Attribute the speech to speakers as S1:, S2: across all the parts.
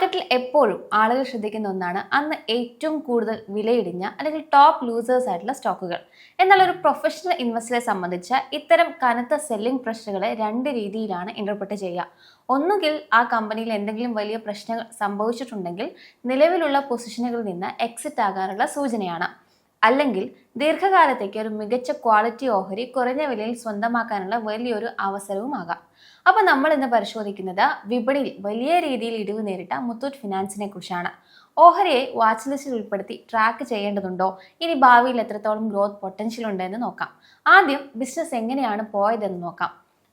S1: മാർക്കറ്റിൽ എപ്പോഴും ആളുകൾ ശ്രദ്ധിക്കുന്ന ഒന്നാണ് അന്ന് ഏറ്റവും കൂടുതൽ വിലയിടിഞ്ഞ അല്ലെങ്കിൽ ടോപ്പ് ലൂസേഴ്സ് ആയിട്ടുള്ള സ്റ്റോക്കുകൾ. എന്നാൽ ഒരു പ്രൊഫഷണൽ ഇൻവെസ്റ്ററെ സംബന്ധിച്ച് ഇത്തരം കനത്ത സെല്ലിംഗ് പ്രഷറുകളെ രണ്ട് രീതിയിലാണ് ഇന്റർപ്രറ്റ് ചെയ്യുക. ഒന്നുകിൽ ആ കമ്പനിയിൽ എന്തെങ്കിലും വലിയ പ്രശ്നങ്ങൾ സംഭവിച്ചിട്ടുണ്ടെങ്കിൽ നിലവിലുള്ള പൊസിഷനുകളിൽ നിന്ന് എക്സിറ്റ് ആകാനുള്ള സൂചനയാണ്. അല്ലെങ്കിൽ ദീർഘകാലത്തേക്ക് ഒരു മികച്ച ക്വാളിറ്റി ഓഹരി കുറഞ്ഞ വിലയിൽ സ്വന്തമാക്കാനുള്ള വലിയൊരു അവസരവുമാകാം. അപ്പൊ നമ്മൾ ഇന്ന് പരിശോധിക്കുന്നത് വിപണിയിൽ വലിയ രീതിയിൽ ഇടിവ് നേരിട്ട മുത്തൂറ്റ് ഫിനാൻസിനെ കുറിച്ചാണ്. ഓഹരിയെ വാച്ച് ലിസ്റ്റിൽ ഉൾപ്പെടുത്തി ട്രാക്ക് ചെയ്യേണ്ടതുണ്ടോ, ഇനി ഭാവിയിൽ എത്രത്തോളം ഗ്രോത്ത് പൊട്ടൻഷ്യൽ ഉണ്ടെന്ന് നോക്കാം. ആദ്യം ബിസിനസ് എങ്ങനെയാണ് പോയതെന്ന് നോക്കാം.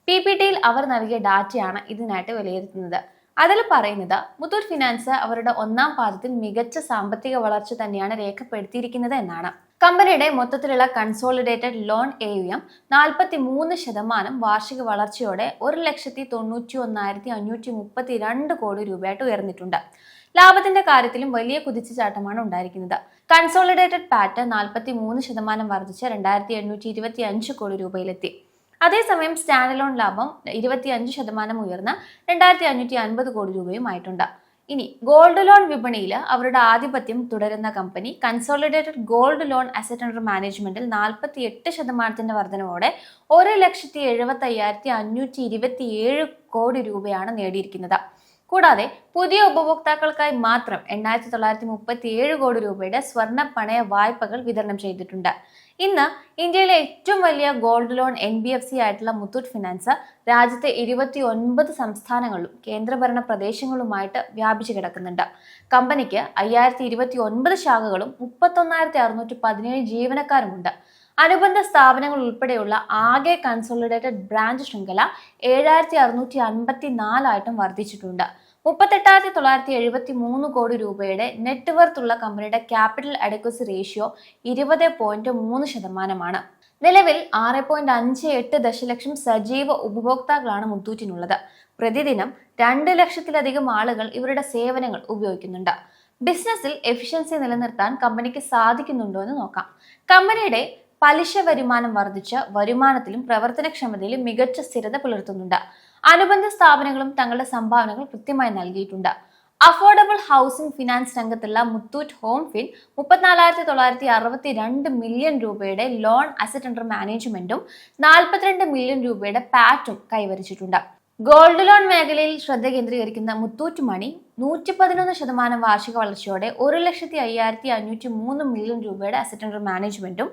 S1: PPTയിൽ അവർ നൽകിയ ഡാറ്റയാണ് ഇതിനായിട്ട് വിലയിരുത്തുന്നത്. അതിൽ പറയുന്നത് മുത്തൂറ്റ് ഫിനാൻസ് അവരുടെ ഒന്നാം പാദത്തിൽ മികച്ച സാമ്പത്തിക വളർച്ച തന്നെയാണ് രേഖപ്പെടുത്തിയിരിക്കുന്നത് എന്നാണ്. കമ്പനിയുടെ മൊത്തത്തിലുള്ള കൺസോളിഡേറ്റഡ് ലോൺ AUM 43% വാർഷിക വളർച്ചയോടെ 1,91,532 കോടി രൂപയായിട്ട് ഉയർന്നിട്ടുണ്ട്. ലാഭത്തിന്റെ കാര്യത്തിലും വലിയ കുതിച്ചുചാട്ടമാണ് ഉണ്ടായിരിക്കുന്നത്. കൺസോളിഡേറ്റഡ് പാറ്റ് 43% വർദ്ധിച്ച് 2,825 കോടി രൂപയിലെത്തി. അതേസമയം സ്റ്റാൻഡ് ലോൺ ലാഭം 25% ഉയർന്ന് 2,550 കോടി രൂപയുമായിട്ടുണ്ട്. ഇനി ഗോൾഡ് ലോൺ വിപണിയിൽ അവരുടെ ആധിപത്യം തുടരുന്ന company consolidated gold loan asset under മാനേജ്മെന്റിൽ 48% വർധനവോടെ 1,75,527 കോടി രൂപയാണ് നേടിയിരിക്കുന്നത്. കൂടാതെ പുതിയ ഉപഭോക്താക്കൾക്കായി മാത്രം 8,937 കോടി രൂപയുടെ സ്വർണ്ണ പണയ വായ്പകൾ വിതരണം ചെയ്തിട്ടുണ്ട്. ഇന്ന് ഇന്ത്യയിലെ ഏറ്റവും വലിയ ഗോൾഡ് ലോൺ NBFC ആയിട്ടുള്ള മുത്തൂറ്റ് ഫിനാൻസ് രാജ്യത്തെ 29 സംസ്ഥാനങ്ങളിലും കേന്ദ്രഭരണ പ്രദേശങ്ങളുമായിട്ട് വ്യാപിച്ചു കിടക്കുന്നുണ്ട്. കമ്പനിക്ക് 5,029 ശാഖകളും 31,617 ജീവനക്കാരുമുണ്ട്. അനുബന്ധ സ്ഥാപനങ്ങൾ ഉൾപ്പെടെയുള്ള ആകെ കൺസോളിഡേറ്റഡ് ബ്രാഞ്ച് ശൃംഖല 7,654 ആയിട്ടും വർദ്ധിച്ചിട്ടുണ്ട്. 38,973 കോടി രൂപയുടെ നെറ്റ് വർത്ത് ഉള്ള കമ്പനിയുടെ ക്യാപിറ്റൽ അഡക്വസി റേഷ്യോ 20.3%. നിലവിൽ 6.58 ദശലക്ഷം സജീവ ഉപഭോക്താക്കളാണ് മുത്തൂറ്റിനുള്ളത്. പ്രതിദിനം 2 ലക്ഷത്തിലധികം ആളുകൾ ഇവരുടെ സേവനങ്ങൾ ഉപയോഗിക്കുന്നുണ്ട്. ബിസിനസ്സിൽ എഫിഷ്യൻസി നിലനിർത്താൻ കമ്പനിക്ക് സാധിക്കുന്നുണ്ടോ എന്ന് നോക്കാം. കമ്പനിയുടെ പലിശ വരുമാനം വർദ്ധിച്ച് വരുമാനത്തിലും പ്രവർത്തനക്ഷമതയിലും മികച്ച സ്ഥിരത പുലർത്തുന്നുണ്ട്. അനുബന്ധ സ്ഥാപനങ്ങളും തങ്ങളുടെ സംഭാവനകൾ കൃത്യമായി നൽകിയിട്ടുണ്ട്. അഫോർഡബിൾ ഹൗസിംഗ് ഫിനാൻസ് രംഗത്തുള്ള മുത്തൂറ്റ് ഹോം ഫിൻ 34,962 മില്യൺ രൂപയുടെ ലോൺ അസറ്റ് അണ്ടർ മാനേജ്മെന്റും 42 മില്യൺ രൂപയുടെ പാറ്റും കൈവരിച്ചിട്ടുണ്ട്. ഗോൾഡ് ലോൺ മേഖലയിൽ ശ്രദ്ധ കേന്ദ്രീകരിക്കുന്ന മുത്തൂറ്റ് മണി 111% വാർഷിക വളർച്ചയോടെ 1,05,503 മില്യൺ രൂപയുടെ അസറ്റ് അണ്ടർ മാനേജ്മെന്റും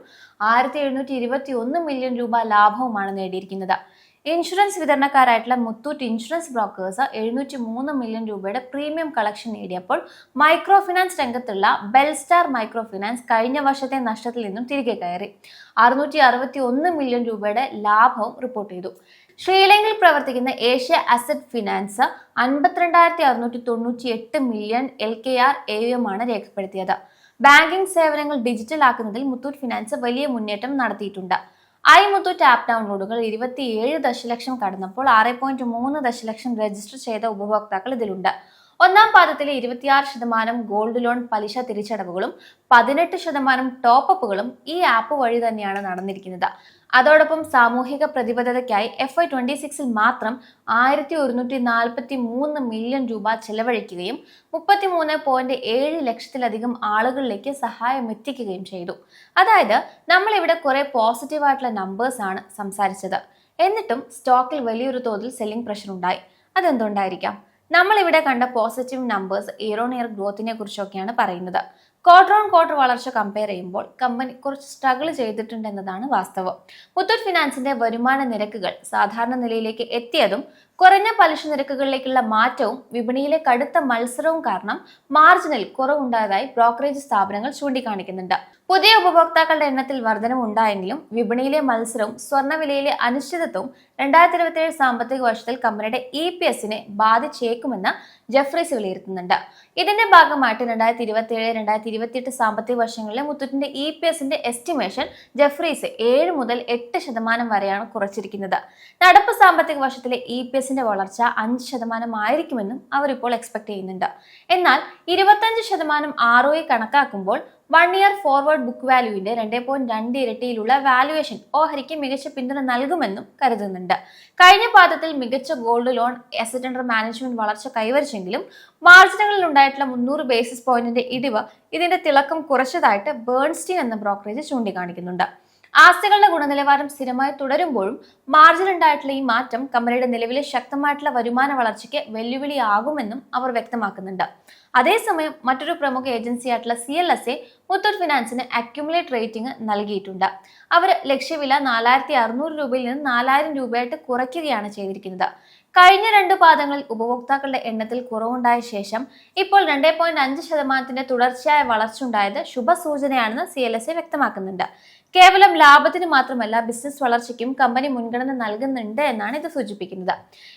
S1: 1,721 മില്യൺ രൂപ ലാഭവുമാണ് നേടിയിരിക്കുന്നത്. ഇൻഷുറൻസ് വിതരണക്കാരായിട്ടുള്ള മുത്തൂറ്റ് ഇൻഷുറൻസ് ബ്രോക്കേഴ്സ് 703 മില്യൺ രൂപയുടെ പ്രീമിയം കളക്ഷൻ നേടിയപ്പോൾ മൈക്രോ ഫിനാൻസ് രംഗത്തുള്ള ബെൽസ്റ്റാർ മൈക്രോ ഫിനാൻസ് കഴിഞ്ഞ വർഷത്തെ നഷ്ടത്തിൽ നിന്നും തിരികെ കയറി 661 മില്യൺ രൂപയുടെ ലാഭവും റിപ്പോർട്ട് ചെയ്തു. ശ്രീലങ്കയിൽ പ്രവർത്തിക്കുന്ന Asia asset finance 52,698 million LKR AUM ആണ് രേഖപ്പെടുത്തിയത്. ബാങ്കിംഗ് സേവനങ്ങൾ ഡിജിറ്റൽ ആക്കുന്നതിൽ മുത്തൂറ്റ് ഫിനാൻസ് വലിയ മുന്നേറ്റം നടത്തിയിട്ടുണ്ട്. മുത്തൂറ്റ് ആപ്പ് ഡൗൺലോഡുകൾ 27 ദശലക്ഷം കടന്നപ്പോൾ 6.3 ദശലക്ഷം രജിസ്റ്റർ ചെയ്ത ഉപഭോക്താക്കൾ ഇതിലുണ്ട്. ഒന്നാം പാദത്തിലെ 26% ഗോൾഡ് ലോൺ പലിശ തിരിച്ചടവുകളും 18% ടോപ്പപ്പുകളും ഈ ആപ്പ് വഴി തന്നെയാണ് നടന്നിരിക്കുന്നത്. അതോടൊപ്പം സാമൂഹിക പ്രതിബദ്ധതയ്ക്കായി FY26 മാത്രം 1,143 മില്യൺ രൂപ ചെലവഴിക്കുകയും 33.7 ലക്ഷത്തിലധികം ആളുകളിലേക്ക് സഹായം എത്തിക്കുകയും ചെയ്തു. അതായത് നമ്മൾ ഇവിടെ കുറെ പോസിറ്റീവായിട്ടുള്ള നമ്പേഴ്സ് ആണ് സംസാരിച്ചത്. എന്നിട്ടും സ്റ്റോക്കിൽ വലിയൊരു തോതിൽ സെല്ലിംഗ് പ്രഷർ ഉണ്ടായി. അതെന്തുകൊണ്ടായിരിക്കാം? നമ്മൾ ഇവിടെ കണ്ട positive numbers year on year ഗ്രോത്തിനെ കുറിച്ചൊക്കെയാണ് പറയുന്നത്. ക്വാർട്ടർ ഓൺ ക്വാർട്ടർ വളർച്ച കമ്പയർ ചെയ്യുമ്പോൾ കമ്പനി കുറച്ച് സ്ട്രഗിൾ ചെയ്തിട്ടുണ്ട് എന്നതാണ് വാസ്തവം. മുത്തൂറ്റ് ഫിനാൻസിന്റെ വരുമാന നിരക്കുകൾ സാധാരണ നിലയിലേക്ക് എത്തിയതും കുറഞ്ഞ പലിശ നിരക്കുകളിലേക്കുള്ള മാറ്റവും വിപണിയിലെ കടുത്ത മത്സരവും കാരണം മാർജിനിൽ കുറവുണ്ടായതായി ബ്രോക്കറേജ് സ്ഥാപനങ്ങൾ ചൂണ്ടിക്കാണിക്കുന്നുണ്ട്. പുതിയ ഉപഭോക്താക്കളുടെ എണ്ണത്തിൽ വർധനവ് ഉണ്ടായെങ്കിലും വിപണിയിലെ മത്സരവും സ്വർണ്ണവിലയിലെ അനിശ്ചിതത്വവും 2027 സാമ്പത്തിക വർഷത്തിൽ കമ്പനിയുടെ EPSനെ ബാധിച്ചേക്കുമെന്ന് ജെഫ്രീസ് വിലയിരുത്തുന്നുണ്ട്. ഇതിന്റെ ഭാഗമായിട്ട് 2027-2028 സാമ്പത്തിക വർഷങ്ങളിലെ മുത്തൂറ്റിന്റെ EPSന്റെ എസ്റ്റിമേഷൻ ജെഫ്രീസ് 7 മുതൽ 8% വരെയാണ് കുറച്ചിരിക്കുന്നത്. നടപ്പ് സാമ്പത്തിക വർഷത്തിലെ EPS സെയിൽസിന്റെ വളർച്ച 5% ആയിരിക്കുമെന്നും അവരിപ്പോൾ എക്സ്പെക്ട് ചെയ്യുന്നുണ്ട്. എന്നാൽ 25% ROE കണക്കാക്കുമ്പോൾ 1 ഇയർ ഫോർവേഡ് ബുക്ക് വാല്യൂവിന്റെ 2.2 ഇരട്ടിയിലുള്ള വാല്യുവേഷൻ ഓഹരിക്ക് മികച്ച പിന്തുണ നൽകുമെന്നും കരുതുന്നുണ്ട്. കഴിഞ്ഞ പാദത്തിൽ മികച്ച gold loan asset under management വളർച്ച കൈവരിച്ചെങ്കിലും മാർജിനുകളിൽ ഉണ്ടായിട്ടുള്ള 300 ബേസിസ് പോയിന്റിന്റെ ഇടിവ് ഇതിന്റെ തിളക്കം കുറച്ചതായിട്ട് ബേൺസ്റ്റീൻ എന്ന ബ്രോക്കറേജ് ചൂണ്ടിക്കാണിക്കുന്നുണ്ട്. ആസ്തികളുടെ ഗുണനിലവാരം സ്ഥിരമായി തുടരുമ്പോഴും മാർജിൻ ഉണ്ടായിട്ടുള്ള ഈ മാറ്റം കമ്പനിയുടെ നിലവിലെ ശക്തമായിട്ടുള്ള വരുമാന വളർച്ചയ്ക്ക് വെല്ലുവിളിയാകുമെന്നും അവർ വ്യക്തമാക്കുന്നുണ്ട്. അതേസമയം മറ്റൊരു പ്രമുഖ ഏജൻസിയായിട്ടുള്ള CLSA മുത്തൂറ്റ് ഫിനാൻസിന് അക്യുമുലേറ്റ് റേറ്റിംഗ് നൽകിയിട്ടുണ്ട്. അവർ ലക്ഷ്യവില 4600 രൂപയിൽ നിന്ന് 4000 രൂപയായിട്ട് കുറയ്ക്കുകയാണ് ചെയ്തിരിക്കുന്നത്. കഴിഞ്ഞ 2 പാദങ്ങളിൽ ഉപഭോക്താക്കളുടെ എണ്ണത്തിൽ കുറവുണ്ടായ ശേഷം ഇപ്പോൾ 2.5% തുടർച്ചയായ വളർച്ച ഉണ്ടായത് ശുഭസൂചനയാണെന്ന് CLSA വ്യക്തമാക്കുന്നുണ്ട്. കേവലം ലാഭത്തിന് മാത്രമല്ല ബിസിനസ് വളർച്ചയ്ക്കും കമ്പനി മുൻഗണന നൽകുന്നുണ്ട് എന്നാണ് ഇത് സൂചിപ്പിക്കുന്നത്.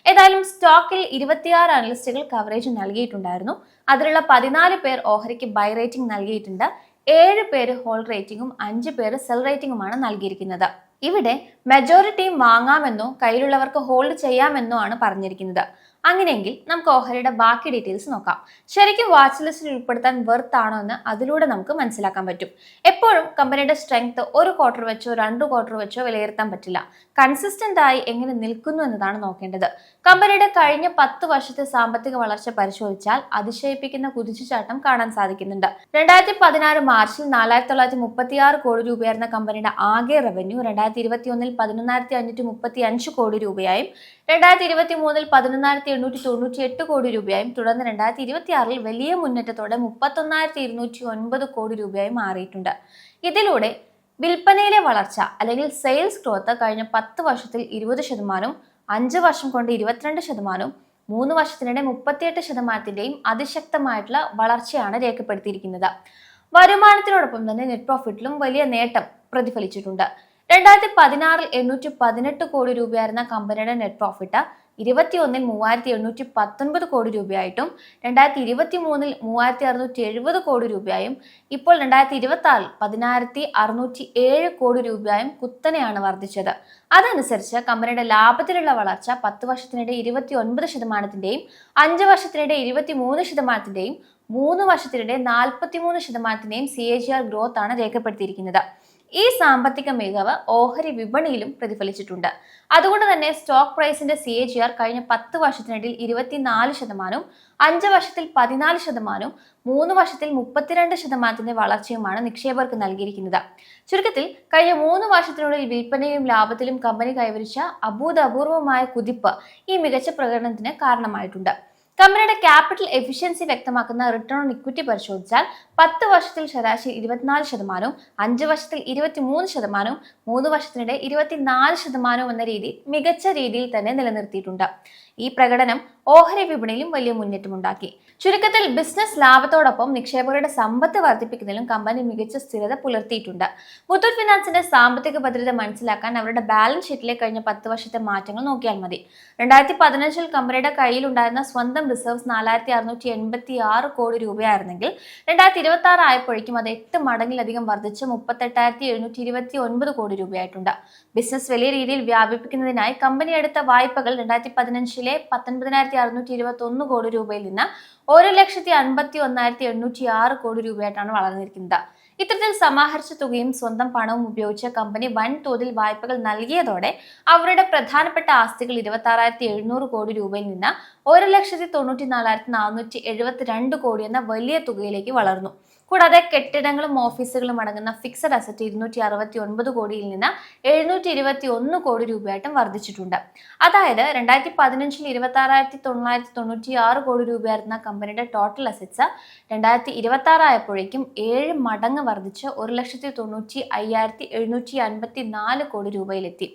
S1: ഏതായാലും സ്റ്റോക്കിൽ 26 അനലിസ്റ്റുകൾ കവറേജ് നൽകിയിട്ടുണ്ടായിരുന്നു. അതിലുള്ള 14 പേർ ഓഹരിക്ക് ബൈ റേറ്റിംഗ് നൽകിയിട്ടുണ്ട്. 7 പേര് ഹോൾഡ് റേറ്റിംഗും 5 പേര് സെൽ റേറ്റിംഗുമാണ് നൽകിയിരിക്കുന്നത്. ഇവിടെ മെജോറിറ്റിയും വാങ്ങാമെന്നോ കയ്യിലുള്ളവർക്ക് ഹോൾഡ് ചെയ്യാമെന്നോ ആണ് പറഞ്ഞിരിക്കുന്നത്. അങ്ങനെയെങ്കിൽ നമുക്ക് ഓഹരിയുടെ ബാക്കി ഡീറ്റെയിൽസ് നോക്കാം. ശരിക്കും വാച്ച് ലിസ്റ്റിൽ ഉൾപ്പെടുത്താൻ വെർത്ത് ആണോ എന്ന് അതിലൂടെ നമുക്ക് മനസ്സിലാക്കാൻ പറ്റും. എപ്പോഴും കമ്പനിയുടെ സ്ട്രെങ്ത് ഒരു ക്വാർട്ടർ വെച്ചോ 2 ക്വാർട്ടർ വെച്ചോ വിലയിരുത്താൻ പറ്റില്ല. കൺസിസ്റ്റന്റ് ആയി എങ്ങനെ നിൽക്കുന്നു എന്നതാണ് നോക്കേണ്ടത്. കമ്പനിയുടെ കഴിഞ്ഞ 10 വർഷത്തെ സാമ്പത്തിക വളർച്ച പരിശോധിച്ചാൽ അതിശയിപ്പിക്കുന്ന കുതിച്ചുചാട്ടം കാണാൻ സാധിക്കുന്നുണ്ട്. 2016 മാർച്ചിൽ 4936 കോടി രൂപയായിരുന്ന കമ്പനിയുടെ ആകെ റവന്യൂ 2021 11,535 കോടി രൂപയായും 2023 11,898 കോടി രൂപയായും തുടർന്ന് 2026 വലിയ മുന്നേറ്റത്തോടെ 31,209 കോടി രൂപയായി മാറിയിട്ടുണ്ട്. ഇതിലൂടെ വിൽപ്പനയിലെ വളർച്ച അല്ലെങ്കിൽ സെയിൽസ് ഗ്രോത്ത് കഴിഞ്ഞ 10 വർഷത്തിൽ 20%, 5 വർഷം കൊണ്ട് 22%, 3 വർഷത്തിനിടെ 38%-ന്റെയും അതിശക്തമായിട്ടുള്ള വളർച്ചയാണ് രേഖപ്പെടുത്തിയിരിക്കുന്നത്. വരുമാനത്തിനോടൊപ്പം തന്നെ നെറ്റ് പ്രോഫിറ്റിലും വലിയ നേട്ടം പ്രതിഫലിച്ചിട്ടുണ്ട്. 2016 818 കോടി രൂപയായിരുന്ന കമ്പനിയുടെ നെറ്റ് പ്രോഫിറ്റ് 2021 3819 കോടി രൂപയായിട്ടും 2023 3670 കോടി രൂപയായും ഇപ്പോൾ 2026 11607 കോടി രൂപയായും കുത്തനെയാണ് വർദ്ധിച്ചത്. അതനുസരിച്ച് കമ്പനിയുടെ ലാഭത്തിലുള്ള വളർച്ച 10 വർഷത്തിനിടെ 29%-ന്റെയും 5 വർഷത്തിനിടെ 23%-ന്റെയും 3 വർഷത്തിനിടെ 43%-ന്റെയും CAGR ഗ്രോത്ത് ആണ് രേഖപ്പെടുത്തിയിരിക്കുന്നത്. ഈ സാമ്പത്തിക മികവ് ഓഹരി വിപണിയിലും പ്രതിഫലിച്ചിട്ടുണ്ട്. അതുകൊണ്ട് തന്നെ സ്റ്റോക്ക് പ്രൈസിന്റെ CAGR കഴിഞ്ഞ 10 വർഷത്തിനിടയിൽ 24%, 5 വർഷത്തിൽ 14%, 3 വർഷത്തിൽ 32%-ന്റെ വളർച്ചയുമാണ് നിക്ഷേപകർക്ക് നൽകിയിരിക്കുന്നത്. ചുരുക്കത്തിൽ കഴിഞ്ഞ 3 വർഷത്തിനുള്ളിൽ വിൽപ്പനയിലും ലാഭത്തിലും കമ്പനി കൈവരിച്ച അഭൂതപൂർവമായ കുതിപ്പ് ഈ മികച്ച പ്രകടനത്തിന് കാരണമായിട്ടുണ്ട്. കമ്പനിയുടെ ക്യാപിറ്റൽ എഫിഷ്യൻസി വ്യക്തമാക്കുന്ന റിട്ടേൺ ഓൺ ഇക്വിറ്റി പരിശോധിച്ചാൽ 10 വർഷത്തിൽ ശരാശരി 24%, 5 വർഷത്തിൽ 23%, 3 വർഷത്തിനിടെ 24% എന്ന രീതി മികച്ച രീതിയിൽ തന്നെ നിലനിർത്തിയിട്ടുണ്ട്. ഈ പ്രകടനം ഓഹരി വിപണിയിലും വലിയ മുന്നേറ്റമുണ്ടാക്കി. ചുരുക്കത്തിൽ ബിസിനസ് ലാഭത്തോടൊപ്പം നിക്ഷേപകരുടെ സമ്പത്ത് വർദ്ധിപ്പിക്കുന്നതിലും കമ്പനി മികച്ച സ്ഥിരത പുലർത്തിയിട്ടുണ്ട്. മുത്തൂറ്റ് ഫിനാൻസിന്റെ സാമ്പത്തിക ഭദ്രത മനസ്സിലാക്കാൻ അവരുടെ ബാലൻസ് ഷീറ്റിലെ കഴിഞ്ഞ 10 വർഷത്തെ മാറ്റങ്ങൾ നോക്കിയാൽ മതി. 2015 കമ്പനിയുടെ കയ്യിലുണ്ടായിരുന്ന സ്വന്തം റിസർവ്സ് 4686 കോടി രൂപയായിരുന്നെങ്കിൽ 2026 ആയപ്പോഴേക്കും അത് 8 മടങ്ങിലധികം വർദ്ധിച്ച് 38,729 കോടി രൂപയായിട്ടുണ്ട്. ബിസിനസ് വലിയ രീതിയിൽ വ്യാപിപ്പിക്കുന്നതിനായി കമ്പനി എടുത്ത വായ്പകൾ 2015 19,621 കോടി രൂപയിൽ നിന്ന് 1,51,806 കോടി രൂപയായിട്ടാണ് വളർന്നിരിക്കുന്നത്. ഇത്തരത്തിൽ സമാഹരിച്ച തുകയും സ്വന്തം പണവും ഉപയോഗിച്ച് കമ്പനി വൻതോതിൽ വായ്പകൾ നൽകിയതോടെ അവരുടെ പ്രധാനപ്പെട്ട ആസ്തികൾ 26,700 കോടി രൂപയിൽ നിന്ന് 1,94,472 കോടി എന്ന വലിയ തുകയിലേക്ക് വളർന്നു. കൂടാതെ കെട്ടിടങ്ങളും ഓഫീസുകളും അടങ്ങുന്ന ഫിക്സഡ് അസറ്റ് 269 കോടിയിൽ നിന്ന് 721 കോടി രൂപയായിട്ടും വർദ്ധിച്ചിട്ടുണ്ട്. അതായത് 2015 26,996 കോടി രൂപയായിരുന്ന കമ്പനിയുടെ ടോട്ടൽ അസറ്റ്സ് 2026 ആയപ്പോഴേക്കും 7 മടങ്ങ് വർദ്ധിച്ച് 1,95,754 കോടി രൂപയിലെത്തി.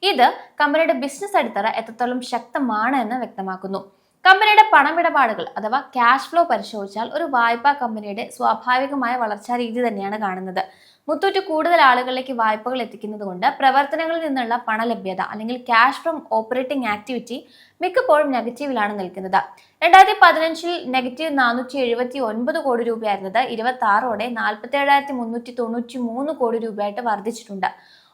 S1: ഇത് കമ്പനിയുടെ ബിസിനസ് അടിത്തറ എത്രത്തോളം ശക്തമാണ് എന്ന് വ്യക്തമാക്കുന്നു. കമ്പനിയുടെ പണമിടപാടുകൾ അഥവാ ക്യാഷ് ഫ്ലോ പരിശോധിച്ചാൽ ഒരു വായ്പാ കമ്പനിയുടെ സ്വാഭാവികമായ വളർച്ചാ രീതി തന്നെയാണ് കാണുന്നത്. മുത്തൂറ്റ് കൂടുതൽ ആളുകളിലേക്ക് വായ്പകൾ എത്തിക്കുന്നത് കൊണ്ട് പ്രവർത്തനങ്ങളിൽ നിന്നുള്ള പണലഭ്യത അല്ലെങ്കിൽ ക്യാഷ് ഫ്രം ഓപ്പറേറ്റിംഗ് ആക്ടിവിറ്റി മിക്കപ്പോഴും നെഗറ്റീവിലാണ് നിൽക്കുന്നത്. 2015 നെഗറ്റീവ് 479 കോടി രൂപയായിരുന്നത് 26ഓടെ 47,393 കോടി രൂപയായിട്ട് വർദ്ധിച്ചിട്ടുണ്ട്.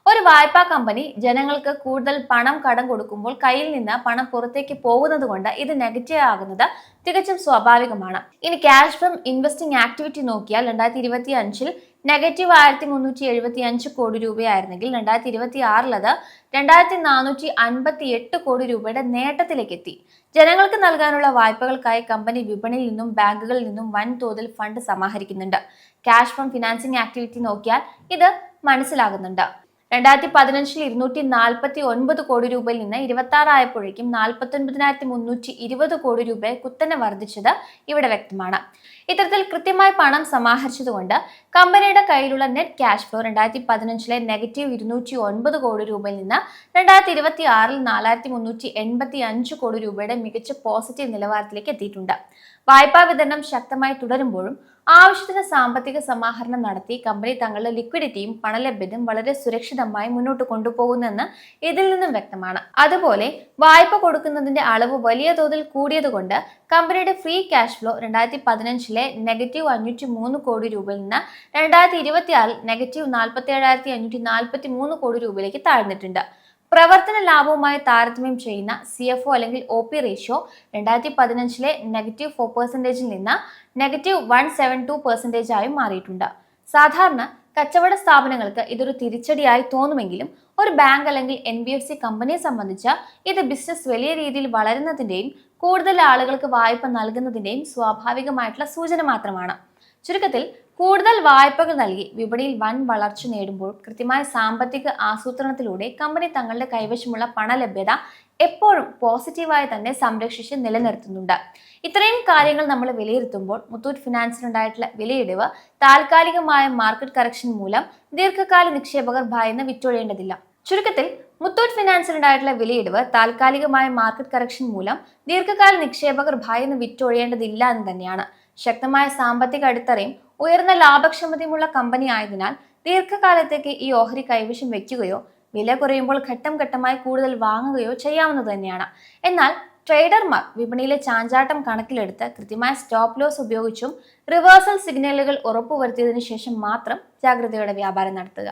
S1: ഒരു വായ്പാ കമ്പനി ജനങ്ങൾക്ക് കൂടുതൽ പണം കടം കൊടുക്കുമ്പോൾ കയ്യിൽ നിന്ന് പണം പുറത്തേക്ക് പോകുന്നത് കൊണ്ട് ഇത് നെഗറ്റീവ് ആകുന്നത് തികച്ചും സ്വാഭാവികമാണ്. ഇനി ക്യാഷ് ഫ്രം ഇൻവെസ്റ്റിംഗ് ആക്ടിവിറ്റി നോക്കിയാൽ 2025 നെഗറ്റീവ് 1375 കോടി രൂപയായിരുന്നെങ്കിൽ 2026 അത് 2458 കോടി രൂപയുടെ നേട്ടത്തിലേക്ക് എത്തി. ജനങ്ങൾക്ക് നൽകാനുള്ള വായ്പകൾക്കായി കമ്പനി വിപണിയിൽ നിന്നും ബാങ്കുകളിൽ നിന്നും വൻതോതിൽ ഫണ്ട് സമാഹരിക്കുന്നുണ്ട്. ക്യാഷ് ഫ്രം ഫിനാൻസിംഗ് ആക്ടിവിറ്റി നോക്കിയാൽ ഇത് മനസ്സിലാകുന്നുണ്ട്. 2015 249 കോടി രൂപയിൽ നിന്ന് 26 ആയപ്പോഴേക്കും 49,320 കോടി രൂപ കുത്തനെ വർദ്ധിച്ചത് ഇവിടെ വ്യക്തമാണ്. ഇത്തരത്തിൽ കൃത്യമായി പണം സമാഹരിച്ചതുകൊണ്ട് കമ്പനിയുടെ കയ്യിലുള്ള നെറ്റ് ക്യാഷ് ഫ്ലോ 2015 നെഗറ്റീവ് 209 കോടി രൂപയിൽ നിന്ന് 2026 4385 കോടി രൂപയുടെ മികച്ച പോസിറ്റീവ് നിലവാരത്തിലേക്ക് എത്തിയിട്ടുണ്ട്. വായ്പാ വിതരണം ശക്തമായി തുടരുമ്പോഴും ആവശ്യത്തിന് സാമ്പത്തിക സമാഹരണം നടത്തി കമ്പനി തങ്ങളുടെ ലിക്വിഡിറ്റിയും പണലഭ്യതയും വളരെ സുരക്ഷിതമായി മുന്നോട്ട് കൊണ്ടുപോകുന്നെന്ന് ഇതിൽ നിന്നും വ്യക്തമാണ്. അതുപോലെ വായ്പ കൊടുക്കുന്നതിന്റെ അളവ് വലിയ തോതിൽ കൂടിയതുകൊണ്ട് കമ്പനിയുടെ ഫ്രീ ക്യാഷ് ഫ്ലോ 2015 നെഗറ്റീവ് 503 കോടി രൂപയിൽ നിന്ന് 2026 നെഗറ്റീവ് 47,543 കോടി രൂപയിലേക്ക് താഴ്ന്നിട്ടുണ്ട്. പ്രവർത്തന ലാഭവുമായി താരതമ്യം ചെയ്യുന്ന CFO അല്ലെങ്കിൽ OP റേഷ്യോ 2015 നെഗറ്റീവ് 4% നിന്ന് നെഗറ്റീവ് 172% ആയി മാറിയിട്ടുണ്ട്. സാധാരണ കച്ചവട സ്ഥാപനങ്ങൾക്ക് ഇതൊരു തിരിച്ചടിയായി തോന്നുമെങ്കിലും ഒരു ബാങ്ക് അല്ലെങ്കിൽ NBFC കമ്പനിയെ സംബന്ധിച്ച് ഇത് ബിസിനസ് വലിയ രീതിയിൽ വളരുന്നതിന്റെയും കൂടുതൽ ആളുകൾക്ക് വായ്പ നൽകുന്നതിന്റെയും സ്വാഭാവികമായിട്ടുള്ള സൂചന മാത്രമാണ്. ചുരുക്കത്തിൽ കൂടുതൽ വായ്പകൾ നൽകി വിപണിയിൽ വൻ വളർച്ച നേടുമ്പോൾ കൃത്യമായ സാമ്പത്തിക ആസൂത്രണത്തിലൂടെ കമ്പനി തങ്ങളുടെ കൈവശമുള്ള പണലഭ്യത എപ്പോഴും പോസിറ്റീവായി തന്നെ സംരക്ഷിച്ച് നിലനിർത്തുന്നുണ്ട്. ഇത്രയും കാര്യങ്ങൾ നമ്മൾ വിലയിരുത്തുമ്പോൾ മുത്തൂറ്റ് ഫിനാൻസിനുണ്ടായിട്ടുള്ള വിലയിടിവ് താൽക്കാലികമായ മാർക്കറ്റ് കറക്ഷൻ മൂലം ദീർഘകാല നിക്ഷേപകർ ഭയന്ന് വിറ്റൊഴിയേണ്ടതില്ല. ചുരുക്കത്തിൽ മുത്തൂറ്റ് ഫിനാൻസിനുണ്ടായിട്ടുള്ള വിലയിടിവ് താൽക്കാലികമായ മാർക്കറ്റ് കറക്ഷൻ മൂലം ദീർഘകാല നിക്ഷേപകർ ഭയന്ന് വിറ്റൊഴിയേണ്ടതില്ല എന്ന് തന്നെയാണ്. ശക്തമായ സാമ്പത്തിക അടിത്തറയും ഉയർന്ന ലാഭക്ഷമതയുമുള്ള കമ്പനി ആയതിനാൽ ദീർഘകാലത്തേക്ക് ഈ ഓഹരി കൈവശം വെക്കുകയോ വില കുറയുമ്പോൾ ഘട്ടം ഘട്ടമായി കൂടുതൽ വാങ്ങുകയോ ചെയ്യാവുന്നത് തന്നെയാണ്. എന്നാൽ ട്രേഡർമാർ വിപണിയിലെ ചാഞ്ചാട്ടം കണക്കിലെടുത്ത് കൃത്യമായ സ്റ്റോപ്പ് ലോസ് ഉപയോഗിച്ചും റിവേഴ്സൽ സിഗ്നലുകൾ ഉറപ്പുവരുത്തിയതിനു ശേഷം മാത്രം ജാഗ്രതയോടെ വ്യാപാരം നടത്തുക.